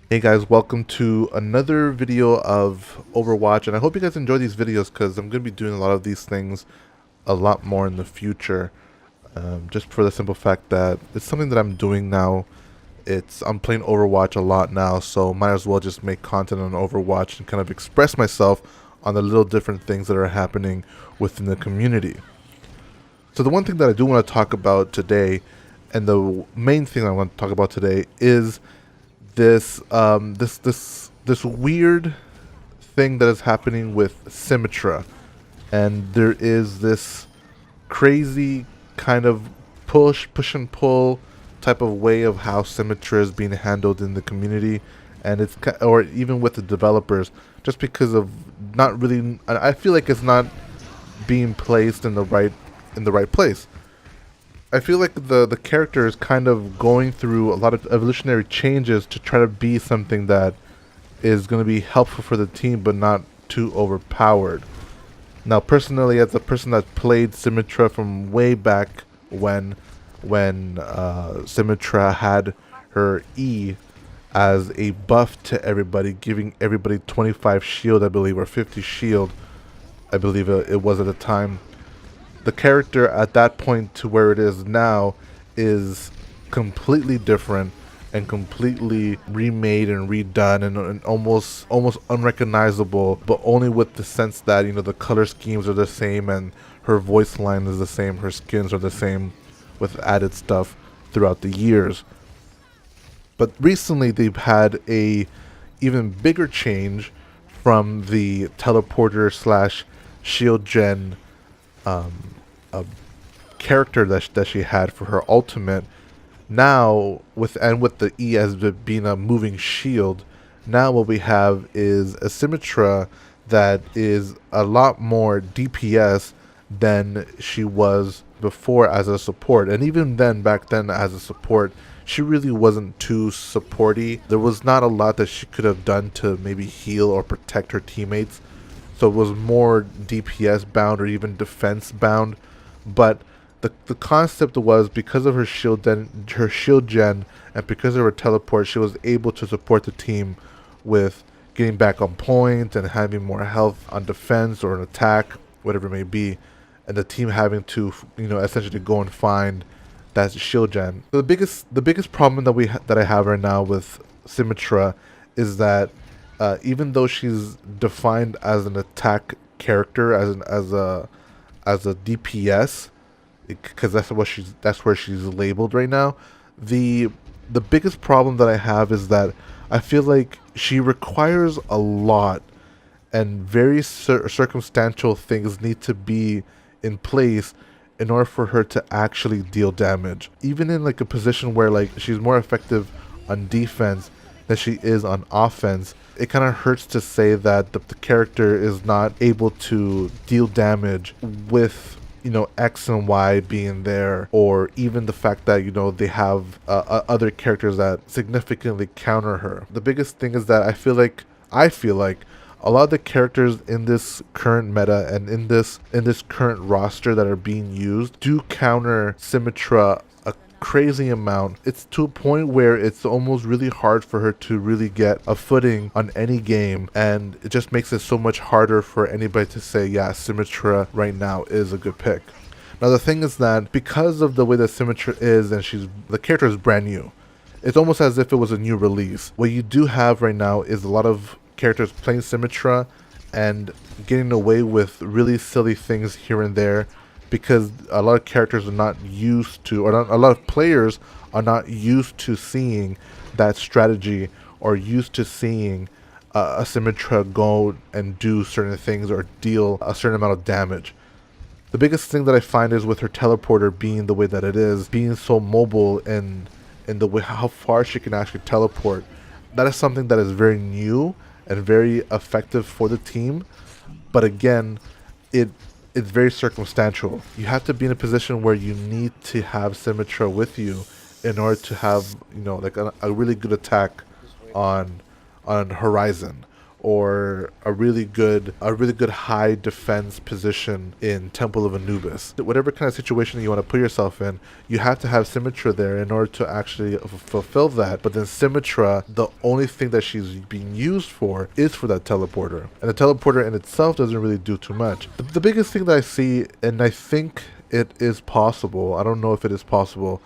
Hey guys, welcome to another video of Overwatch, and I hope you guys enjoy these videos because I'm going to be doing a lot of these things a lot more in the future. Just for the simple fact that it's something that I'm doing now. I'm playing Overwatch a lot now, so might as well just make content on Overwatch and kind of express myself on the little different things that are happening within the community. So the one thing that I do want to talk about today, and the main thing I want to talk about today, is this weird thing that is happening with Symmetra, and there is this crazy kind of push and pull type of way of how Symmetra is being handled in the community, and or even with the developers, just because of not really. I feel like it's not being placed in the right place. I feel like the character is kind of going through a lot of evolutionary changes to try to be something that is going to be helpful for the team, but not too overpowered. Now, personally, as a person that played Symmetra from way back when Symmetra had her E as a buff to everybody, giving everybody 25 shield, I believe, or 50 shield, I believe it was at the time. The character at that point to where it is now is completely different and completely remade and redone and almost unrecognizable, but only with the sense that the color schemes are the same and her voice line is the same, her skins are the same, with added stuff throughout the years. But recently they've had a even bigger change from the teleporter slash shield gen a character that she had for her ultimate. Now with the E as it being a moving shield, now what we have is a Symmetra that is a lot more DPS than she was before as a support. And even then, back then as a support, she really wasn't too supporty. There was not a lot that she could have done to maybe heal or protect her teammates. So it was more DPS bound or even defense bound. But the concept was, because of her shield gen, and because of her teleport, she was able to support the team with getting back on point and having more health on defense or an attack, whatever it may be, and the team having to essentially go and find that shield gen. The biggest problem that I have right now with Symmetra is that even though she's defined as an attack character, as a DPS, because that's where she's labeled right now. The biggest problem that I have is that I feel like she requires a lot, and very circumstantial things need to be in place in order for her to actually deal damage. Even in like a position where like she's more effective on defense than she is on offense, it kind of hurts to say that the character is not able to deal damage with X and Y being there, or even the fact that they have other characters that significantly counter her. The biggest thing is that I feel like a lot of the characters in this current meta and in this current roster that are being used do counter Symmetra a crazy amount. It's to a point where it's almost really hard for her to really get a footing on any game, and it just makes it so much harder for anybody to say, yeah, Symmetra right now is a good pick. Now the thing is that because of the way that Symmetra is, and the character is brand new, it's almost as if it was a new release. What you do have right now is a lot of characters playing Symmetra and getting away with really silly things here and there, because a lot of characters are not used to, or not, a lot of players are not used to seeing that strategy, or used to seeing a Symmetra go and do certain things or deal a certain amount of damage. The biggest thing that I find is with her teleporter being the way that it is, being so mobile, and in the way how far she can actually teleport. That is something that is very new and very effective for the team. But again, it's very circumstantial. You have to be in a position where you need to have Symmetra with you in order to have like a really good attack on Horizon, or a really good high defense position in Temple of Anubis. Whatever kind of situation you want to put yourself in, you have to have Symmetra there in order to actually fulfill that. But then Symmetra, the only thing that she's being used for is for that teleporter, and the teleporter in itself doesn't really do too much. The biggest thing that I see, and I think it is possible, I don't know if it is possible,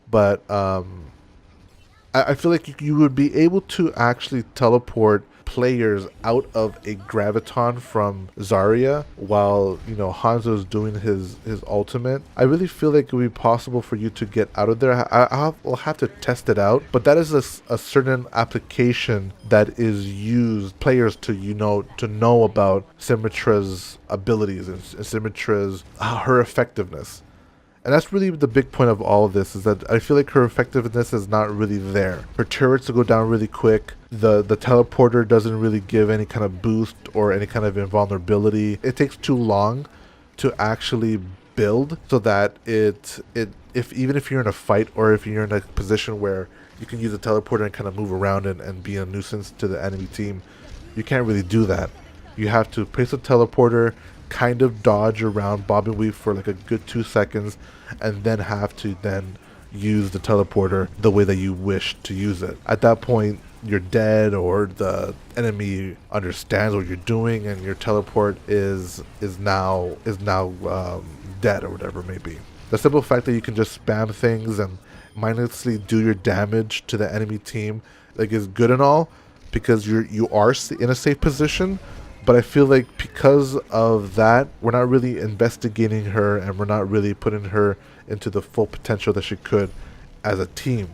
but I feel like you would be able to actually teleport players out of a graviton from Zarya while, you know, Hanzo's doing his ultimate. I really feel like it would be possible for you to get out of there. I'll have to test it out, but that is a certain application that is used players to, you know, to know about Symmetra's abilities and Symmetra's her effectiveness. And that's really the big point of all of this, is that I feel like her effectiveness is not really there. Her turrets will go down really quick. The teleporter doesn't really give any kind of boost or any kind of invulnerability. It takes too long to actually build so that even if you're in a fight or if you're in a position where you can use a teleporter and kind of move around and be a nuisance to the enemy team, you can't really do that. You have to place a teleporter, kind of dodge around, bob and weave for like a good 2 seconds, and then have to then use the teleporter the way that you wish to use it. At that point, you're dead, or the enemy understands what you're doing, and your teleport is now dead, or whatever it may be. The simple fact that you can just spam things and mindlessly do your damage to the enemy team, like, is good and all, because you are in a safe position. But I feel like because of that, we're not really investigating her, and we're not really putting her into the full potential that she could as a team.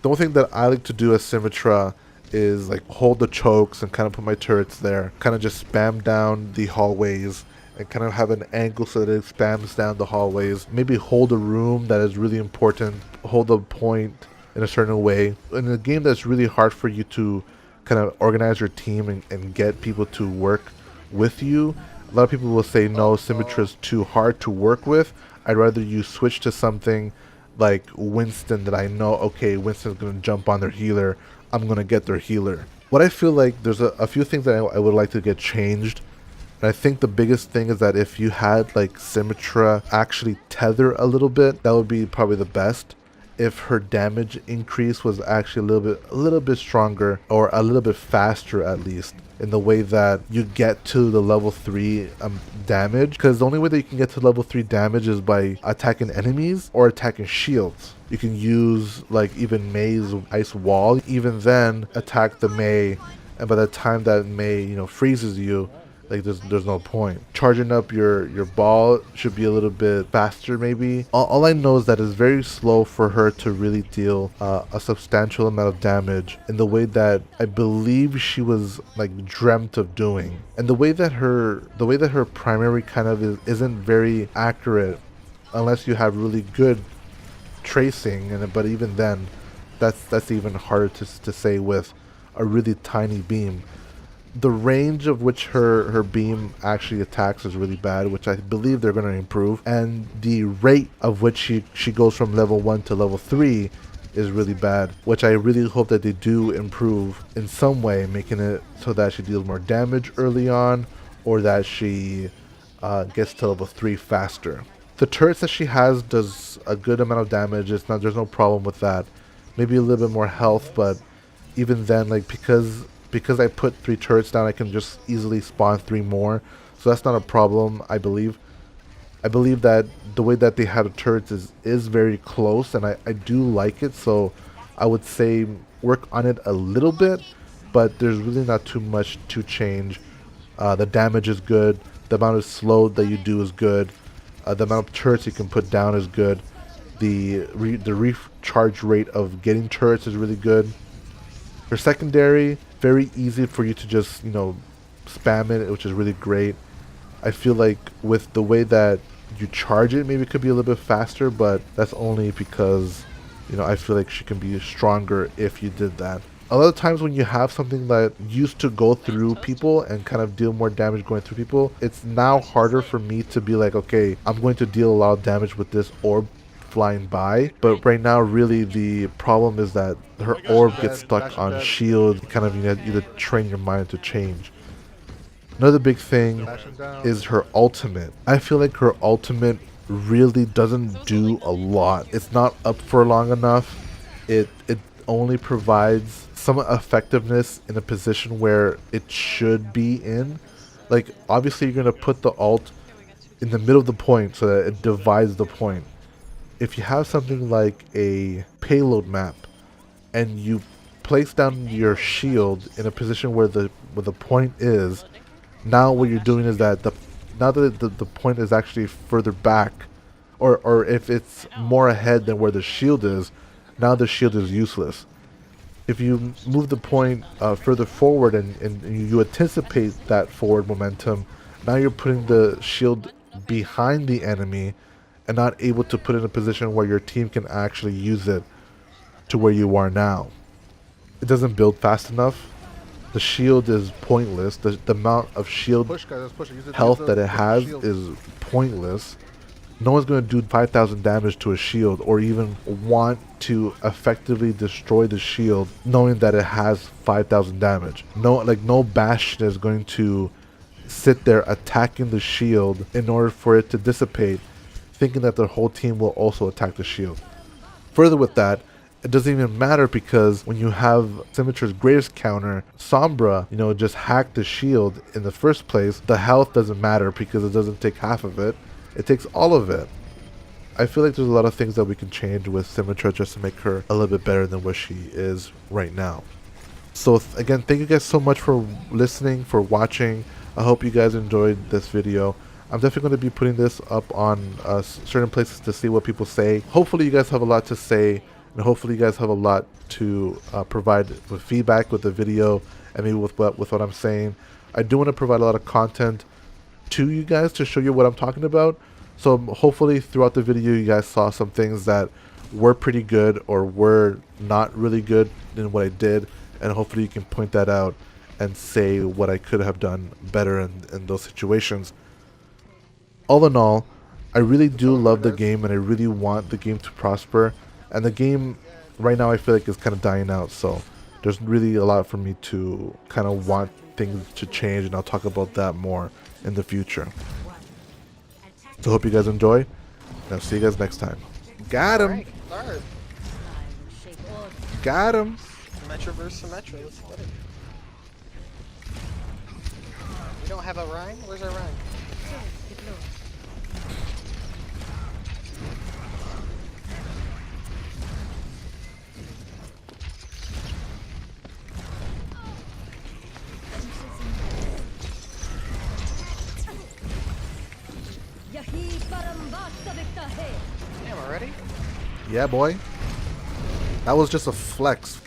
The only thing that I like to do as Symmetra is like hold the chokes and kind of put my turrets there, kind of just spam down the hallways and kind of have an angle so that it spams down the hallways. Maybe hold a room that is really important, hold a point in a certain way. In a game that's really hard for you to kind of organize your team and get people to work with you, a lot of people will say, no, Symmetra is too hard to work with. I'd rather you switch to something like Winston, that I know, okay, Winston's going to jump on their healer, I'm going to get their healer. What I feel like, there's a few things that I would like to get changed. And I think the biggest thing is that if you had like Symmetra actually tether a little bit, that would be probably the best. If her damage increase was actually a little bit stronger, or a little bit faster, at least, in the way that you get to the level 3 damage. Because the only way that you can get to level 3 damage is by attacking enemies or attacking shields. You can use like even May's ice wall, even then attack the May, and by the time that May, you know, freezes you, like there's no point. Charging up your ball should be a little bit faster, maybe. All I know is that it's very slow for her to really deal a substantial amount of damage in the way that I believe she was like dreamt of doing. And the way that her primary kind of isn't very accurate unless you have really good tracing, but even then that's even harder to say with a really tiny beam. The range of which her beam actually attacks is really bad, which I believe they're going to improve. And the rate of which she goes from level 1 to level 3 is really bad, which I really hope that they do improve in some way, making it so that she deals more damage early on, or that she gets to level 3 faster. The turrets that she has does a good amount of damage. There's no problem with that. Maybe a little bit more health, but even then, like, because I put 3 turrets down, I can just easily spawn 3 more. So that's not a problem, I believe. I believe that the way that they had the turrets is very close, and I do like it. So I would say work on it a little bit, but there's really not too much to change. The damage is good. The amount of slow that you do is good. The amount of turrets you can put down is good. The recharge rate of getting turrets is really good. For secondary, very easy for you to just, you know, spam it, which is really great. I feel like with the way that you charge it, maybe it could be a little bit faster, but that's only because, you know, I feel like she can be stronger if you did that. A lot of times when you have something that used to go through people and kind of deal more damage going through people, it's now harder for me to be like, okay, I'm going to deal a lot of damage with this orb flying by. But right now, really, the problem is that her orb gets stuck on shield. Kind of, you need to train your mind to change. Another big thing is her ultimate. I feel like her ultimate really doesn't do a lot. It's not up for long enough. It only provides some effectiveness in a position where it should be in. Like, obviously you're going to put the ult in the middle of the point so that it divides the point. If you have something like a payload map and you place down your shield in a position where the point is, now what you're doing is that now that the point is actually further back, or if it's more ahead than where the shield is, now the shield is useless. If you move the point further forward and you anticipate that forward momentum, now you're putting the shield behind the enemy and not able to put it in a position where your team can actually use it to where you are now. It doesn't build fast enough. The shield is pointless. The amount of shield health that it has is pointless. No one's going to do 5,000 damage to a shield or even want to effectively destroy the shield knowing that it has 5,000 damage. No Bastion is going to sit there attacking the shield in order for it to dissipate, thinking that the whole team will also attack the shield. Further with that, it doesn't even matter because when you have Symmetra's greatest counter, Sombra, just hack the shield in the first place, the health doesn't matter because it doesn't take half of it. It takes all of it. I feel like there's a lot of things that we can change with Symmetra just to make her a little bit better than what she is right now. So again, thank you guys so much for listening, for watching. I hope you guys enjoyed this video. I'm definitely going to be putting this up on certain places to see what people say. Hopefully you guys have a lot to say, and hopefully you guys have a lot to provide with feedback with the video and maybe with what I'm saying. I do want to provide a lot of content to you guys to show you what I'm talking about. So hopefully throughout the video you guys saw some things that were pretty good or were not really good in what I did, and hopefully you can point that out and say what I could have done better in those situations. All in all, I really do love the game and I really want the game to prosper, and the game right now I feel like is kind of dying out, so there's really a lot for me to kind of want things to change, and I'll talk about that more in the future. So hope you guys enjoy, and I'll see you guys next time. Got him! Right, got him! Symmetra versus Symmetra, let's get it. We don't have a Rhine? Where's our Rhine? Damn, already? Yeah, boy. That was just a flex.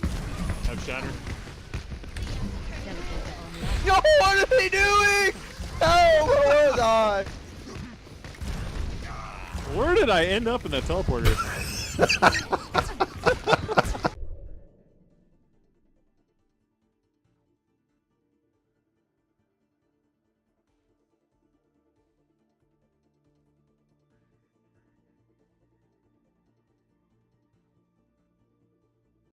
I've shattered. Yo, what are they doing? No, where was I? Where did I end up in that teleporter?